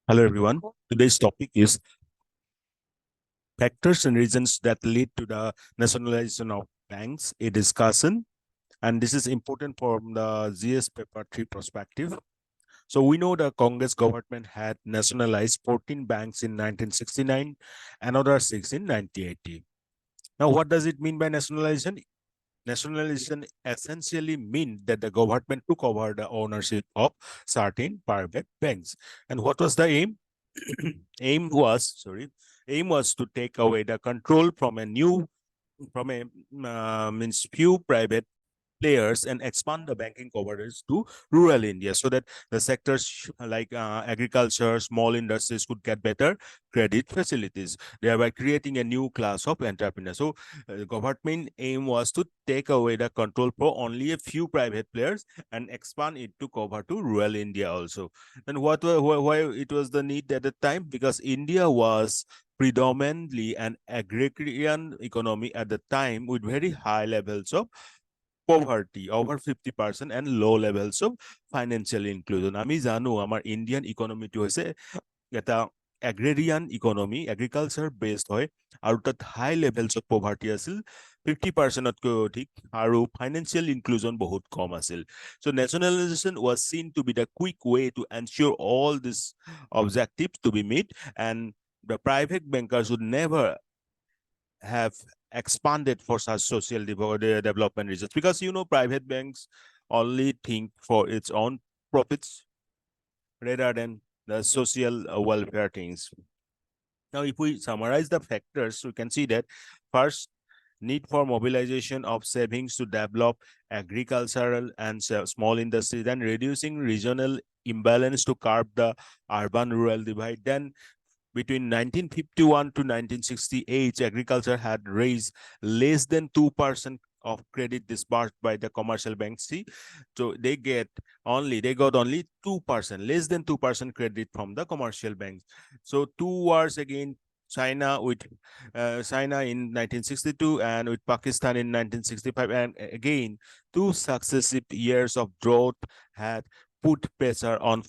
Hello, everyone. Today's topic is factors and reasons that lead to the nationalization of banks, a discussion. And this is important from the GS paper 3 perspective. So we know the Congress government had nationalized 14 banks in 1969, another 6 in 1980. Now, what does it mean by nationalization? Nationalization essentially means that the government took over the ownership of certain private banks. And what was the aim? aim was sorry aim was to take away the control from a means few private players and expand the banking coverage to rural India so that the sectors like agriculture, small industries could get better credit facilities, thereby creating a new class of entrepreneurs. So, government aim was to take away the control for only a few private players and expand it to cover to rural India also. And why it was the need at the time? Because India was predominantly an agrarian economy at the time with very high levels of poverty over 50% and low levels of financial inclusion. আমি জানো আমাৰ Indian ইকনমিটো হৈছে এটা এগ্ৰেৰিয়ান economy, agriculture based হয় আৰু তাত high levels of poverty আছিল 50%তকৈ অধিক আৰু ফাইনেন্সিয়েল ইনক্লুজন বহুত কম আছিল. So nationalization was seen to be the quick way to ensure all these objectives to be met, and the private bankers would never have expanded for such social development reasons, because private banks only think for its own profits rather than the social welfare things. Now, if we summarize the factors, we can see that first, need for mobilization of savings to develop agricultural and small industries, then reducing regional imbalance to curb the urban-rural divide. Then between 1951 to 1968, agriculture had raised less than 2% of credit disbursed by the commercial banks. See, so they got only 2%, less than 2% credit from the commercial banks. So 2 wars again, China in 1962 and with Pakistan in 1965, and again 2 successive years of drought had put pressure on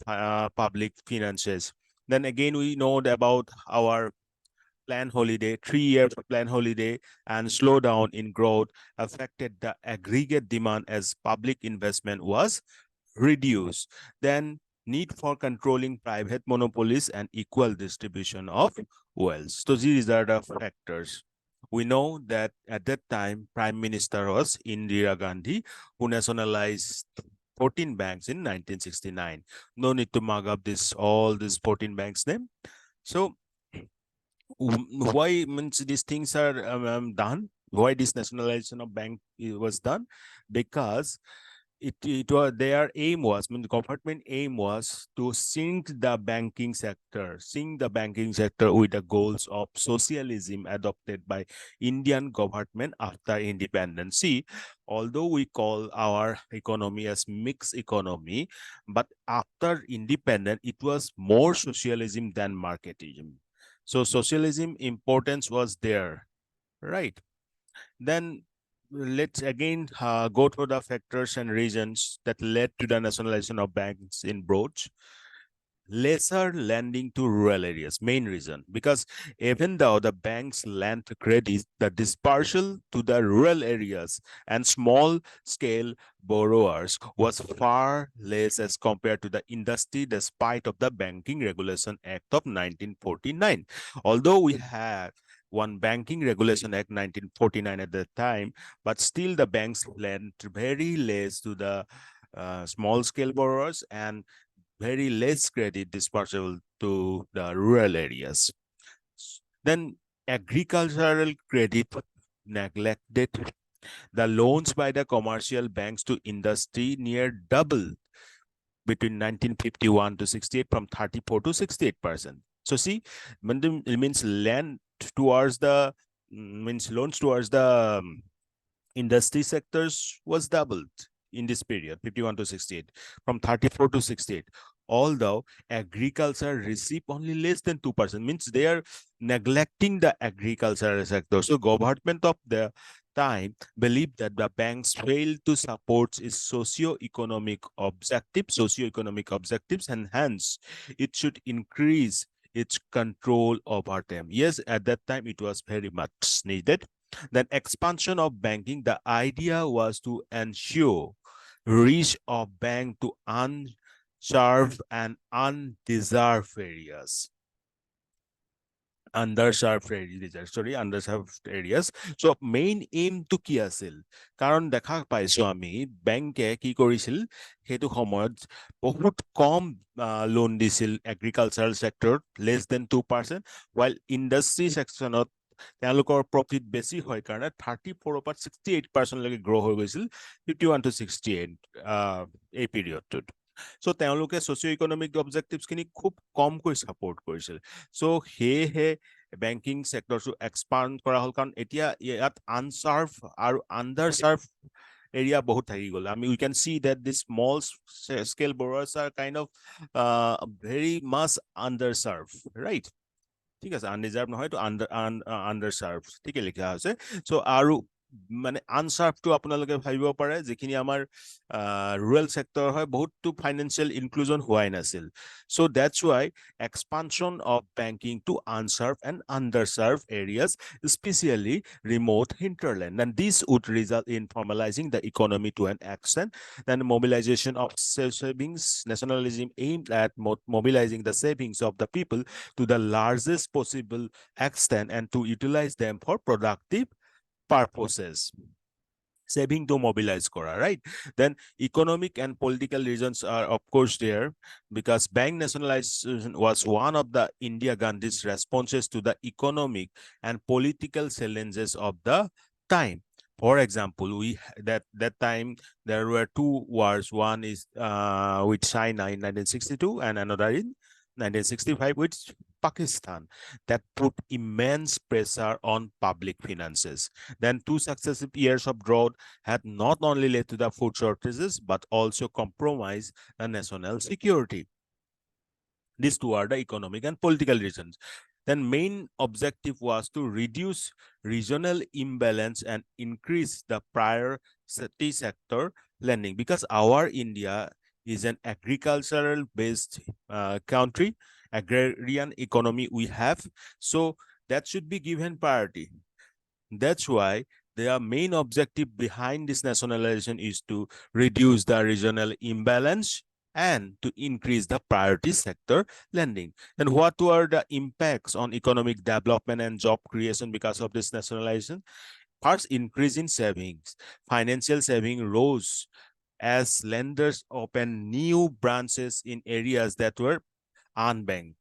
public finances. Then again, we know about our plan holiday, 3 years plan holiday, and slowdown in growth affected the aggregate demand as public investment was reduced. Then need for controlling private monopolies and equal distribution of wealth. So these are the factors. We know that at that time, Prime Minister was Indira Gandhi, who nationalized 14 banks in 1969. No need to mug up all these 14 banks name. So why means these things are done? Why this nationalization of bank was done? Because it was their aim was, I mean, the government aim was to sync the banking sector with the goals of socialism adopted by Indian government after independence. See, although we call our economy as mixed economy, but after independence, it was more socialism than marketism. So socialism importance was there, right? Then let's again go through the factors and reasons that led to the nationalization of banks in broad. Lesser lending to rural areas, main reason, because even though the banks lent credit, the dispersal to the rural areas and small scale borrowers was far less as compared to the industry, despite of the Banking Regulation Act of 1949. Although we had one Banking Regulation Act 1949 at that time, but still the banks lent very less to the small scale borrowers and very less credit dispersable to the rural areas. Then agricultural credit neglected. The loans by the commercial banks to industry near doubled between 1951 to 68, from 34 to 68%. So see, it means land towards the loans towards the industry sectors was doubled in this period, 51 to 68, from 34 to 68. Although agriculture receive only less than 2%, means they are neglecting the agricultural sector. So government of the time believed that the banks failed to support its socio-economic objectives, and hence it should increase its control over them. Yes, at that time it was very much needed. Then expansion of banking, the idea was to ensure reach of bank to unserved and undeserved areas. Underserved areas. So main aim to কি আছিল? কাৰণ দেখা পাইছো আমি বেংকে কি কৰিছিল সেইটো সময়ত বহুত কম লোন দিছিল এগ্ৰিকালচাৰেল সেক্টৰত less than 2%, while ইণ্ডাষ্ট্ৰি সেকশনত তেওঁলোকৰ প্ৰফিট বেছি হয় কাৰণে 34 পৰা 68% লৈকে গ্ৰ' হৈ গৈছিল 51 to 68 এই পিৰিয়ডটোত। So তেওঁলোকে সোশিও ইকোনমিক অবজেক্টিভস খিনি খুব কমকৈ সাপোর্ট কৰিছিল। So সেয়েহে বেংকিং সেক্টৰটো এক্সপান্ড কৰা হ'ল কাৰণ এতিয়া ইয়াত আনসাৰ্ভ আৰু আন্ডাৰসাৰ্ভ area বহুত থাকি গ'ল। আমি we can see that the small scale borrowers are kind of very much underserved, right? ঠিক আছে, আনডিজাৰ্ভ নহয় তো আন্ডাৰসাৰ্ভ ঠিকে লিখা হৈছে। চ' আৰু মানে আনসাৰ্ভটো আপোনালোকে ভাবিব পাৰে যিখিনি আমাৰ ৰুৰেল সেক্টৰ হয় বহুতটো ফাইনেন্সিয়েল ইনক্লুজন হোৱাই নাছিল। So' that's why expansion of banking to unserved and underserved areas, especially remote hinterland, and this would result in formalizing the economy to an extent. Then mobilization of savings, nationalism aimed at mobilizing the savings of the people to the largest possible extent and to utilize them for productive purposes. Saving to mobilize kora, right? Then economic and political reasons are of course there, because bank nationalization was one of the India Gandhi's responses to the economic and political challenges of the time. For example, that time there were two wars. One is with China in 1962 and another in 1965 with Pakistan, that put immense pressure on public finances. Then 2 successive years of drought had not only led to the food shortages, but also compromised the national security. These two are the economic and political reasons. Then main objective was to reduce regional imbalance and increase the priority sector lending, because our India is an agricultural based country, agrarian economy we have, so that should be given priority. That's why their main objective behind this nationalization is to reduce the regional imbalance and to increase the priority sector lending. And what were the impacts on economic development and job creation because of this nationalization? First, increase in savings. Financial saving rose as lenders opened new branches in areas that were unbanked.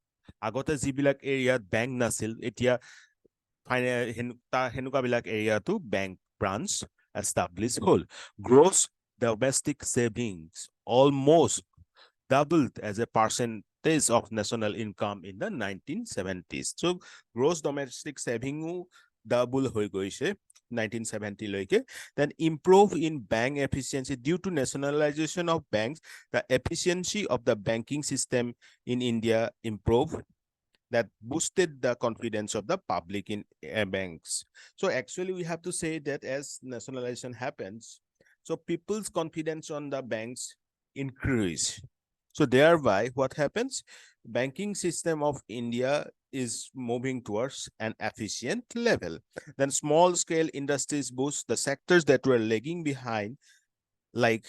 আগতে যিবিলাক এৰিয়াত bank নাছিল, এতিয়া হেনুকা বিলাক area to bank branch established hole. Gross domestic savings almost doubled as a percentage of national income in the 1970s. So gross domestic saving double hoi goise 1970 loike. Then improve in bank efficiency due to nationalization of banks. The efficiency of the banking system in India improved, that boosted the confidence of the public in banks. So actually we have to say that as nationalization happens, so people's confidence on the banks increase. So thereby what happens? Banking system of India is moving towards an efficient level. Then small scale industries boost the sectors that were lagging behind, like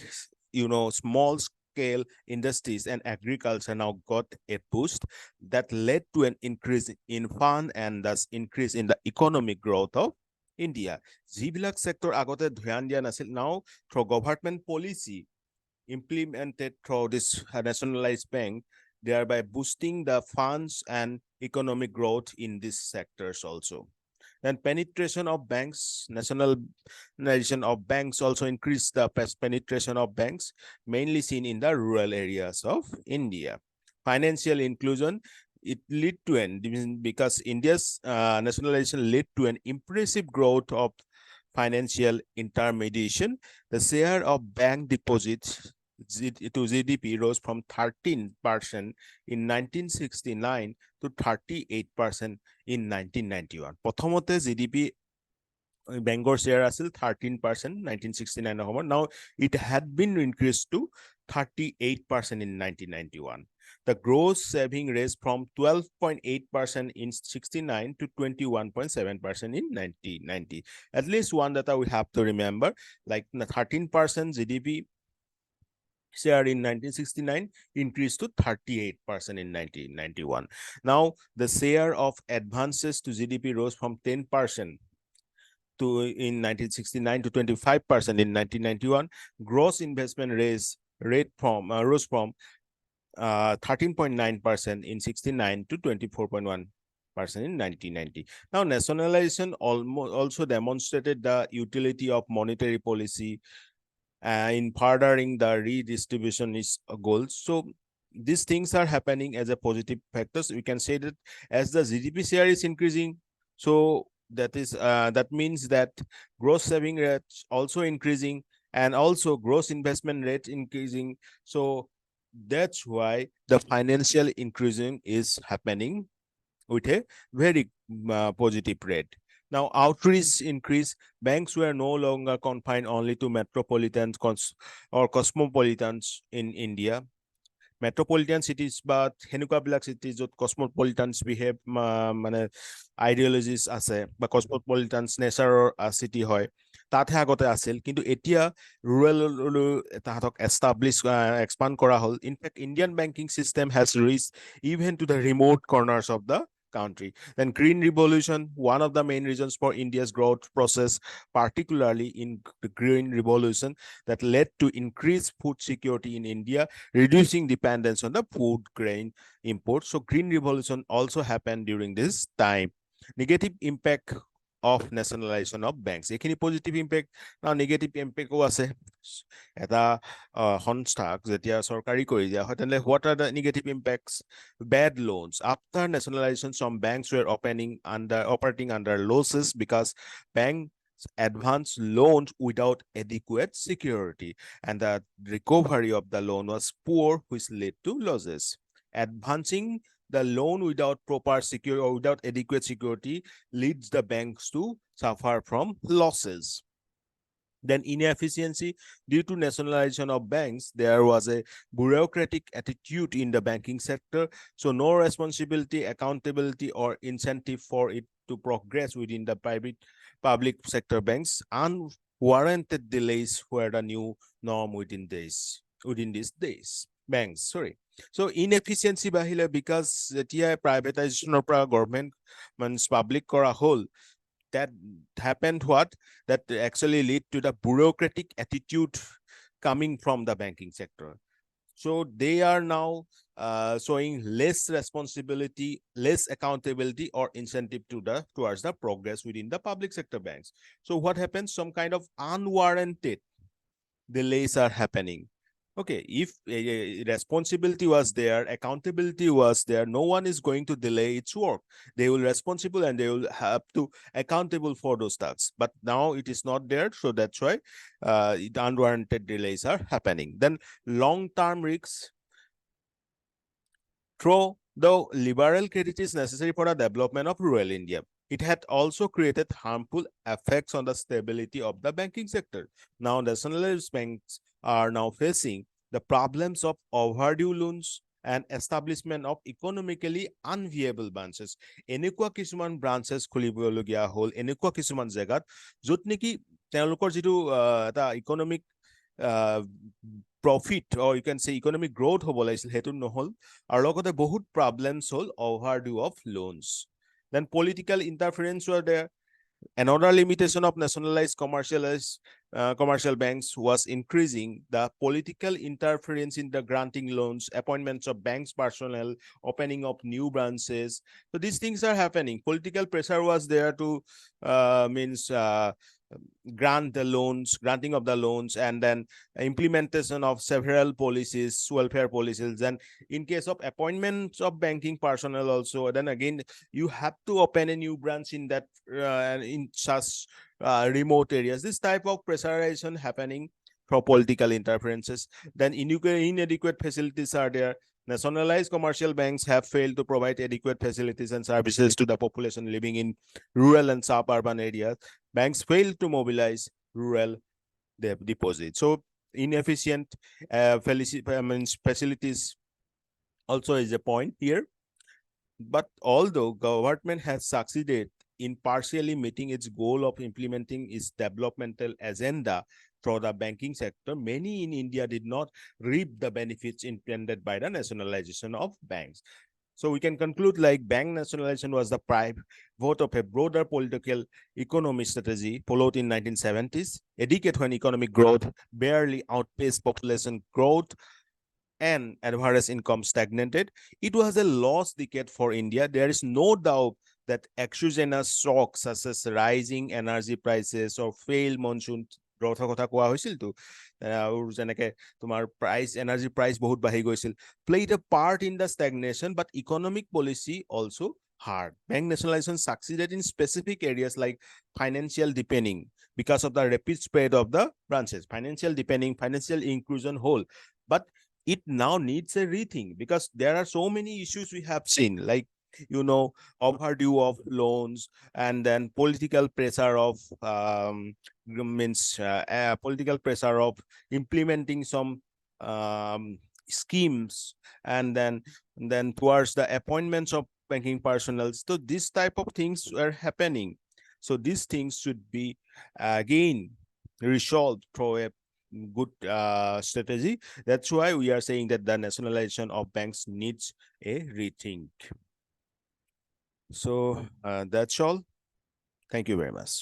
small scale industries and agriculture now got a boost that led to an increase in fund and thus increase in the economic growth of India. Jibilak sector agote dhyan dia nasil, now through government policy implemented through this nationalized bank, thereby boosting the funds and economic growth in these sectors also. Then penetration of banks, nationalization of banks also increased the penetration of banks, mainly seen in the rural areas of India. Financial inclusion, it led to because India's nationalization led to an impressive growth of financial intermediation. The share of bank deposits to GDP rose from 13% in 1969 to 38% in 1991. Protomote GDP Bangor share আছিল 13% 1969 সময়ত. Now it had been increased to 38% in 1991. The gross saving raised from 12.8% in 69 to 21.7% in 1990. At least one data we have to remember, like 13% GDP share in 1969 increased to 38% in 1991. Now the share of advances to GDP rose from 10% to in 1969 to 25% in 1991. Gross investment rose from 13.9% in 69 to 24.1% in 1990. Now, nationalization also demonstrated the utility of monetary policy in furthering the redistribution goals. So these things are happening as a positive factors. We can say that as the GDP share is increasing, so that means that gross saving rates also increasing, and also gross investment rate increasing. So that's why the financial increasing is happening with a very positive rate. Now, outreach increase. Banks were no longer confined only to metropolitans or cosmopolitans in India. Metropolitan cities বা সেনেকুৱাবিলাক চিটি য'ত কসমপলিটানছ behave মানে আইডিঅলজিজ আছে বা কসমপলিটানছ নেচাৰৰ চিটি হয়, তাতহে আগতে আছিল। কিন্তু এতিয়া ৰুৰেললৈ তাহাঁতক এক্সপাণ্ড কৰা হ'ল। In fact Indian banking system has reach even to the remote corners of the country. Then Green Revolution, one of the main reasons for India's growth process, particularly in the Green Revolution, that led to increased food security in India, reducing dependence on the food grain imports. So Green Revolution also happened during this time. Negative impact of nationalization of banks. Ekhini positive impact, now negative impact o ase. Eta সংস্থাক যেতিয়া সরকারি কৰি দিয়া হয়, তেনে what are the negative impacts? Bad loans. After nationalization, some banks were operating under losses because banks advance loans without adequate security, and the recovery of the loan was poor, which led to losses. Advancing the loan without proper security or without adequate security leads the banks to suffer from losses. Then inefficiency. Due to nationalization of banks, there was a bureaucratic attitude in the banking sector, so no responsibility, accountability, or incentive for it to progress within the public sector banks. Unwarranted delays were the new norm within these days. Banks, sorry. So inefficiency bahile because etia privatization or government means public kora hol, that happened what? That actually lead to the bureaucratic attitude coming from the banking sector. So they are now showing less responsibility, less accountability, or incentive towards the progress within the public sector banks. So what happens? Some kind of unwarranted delays are happening. Okay, if responsibility was there, accountability was there, no one is going to delay its work. They will responsible and they will have to accountable for those tasks. But now it is not there, so that's why unwarranted delays are happening. Then long-term risks. Though the liberal credit is necessary for the development of rural India, it had also created harmful effects on the stability of the banking sector. Now, nationalized banks are now facing the problems of overdue loans and establishment of economically unviable branches. এনেকুৱা কিছুমান branches খুলিবলগীয়া হ'ল, এনেকুৱা কিছুমান জেগাত য'ত নেকি তেওঁলোকৰ যিটো এটা economic profit, or you can say economic growth হ'ব লাগিছিল, সেইটো নহল, আৰু লগতে বহুত problems হ'ল overdue of loans. Then political interference were there. Another limitation of nationalized commercial banks was increasing the political interference in the granting loans, appointments of banks personnel, opening of new branches. So these things are happening. Political pressure was there to granting of the loans, and then implementation of several policies, welfare policies. And in case of appointments of banking personnel also, then again you have to open a new branch in that in such remote areas. This type of pressurization happening for political interferences. Then inadequate facilities are there. Nationalized commercial banks have failed to provide adequate facilities and services to the population living in rural and suburban areas. Banks failed to mobilize rural deposits. So inefficient facilities also is a point here. But although government has succeeded in partially meeting its goal of implementing its developmental agenda for the banking sector, many in India did not reap the benefits intended by the nationalization of banks. So we can conclude like bank nationalization was the prime vote of a broader political economy strategy followed in 1970s, a decade when economic growth barely outpaced population growth and average income stagnated. It was a lost decade for India. There is no doubt that exogenous shocks such as rising energy prices or failed monsoon growthৰ কথা কোৱা হৈছিলতো যেনেকে তোমাৰ price energy price বহুত বাঢ়ি গৈছিল played a part in the stagnation, but economic policy also hard. Bank nationalization succeeded in specific areas like financial deepening because of the rapid spread of the branches, financial deepening, financial inclusion whole. But it now needs a rethink because there are so many issues we have seen, like overdue of loans, and then political pressure of political pressure of implementing some schemes, and then towards the appointments of banking personnel. So this type of things are happening. So these things should be again resolved through a good strategy. That's why we are saying that the nationalization of banks needs a rethink. So that's all. Thank you very much.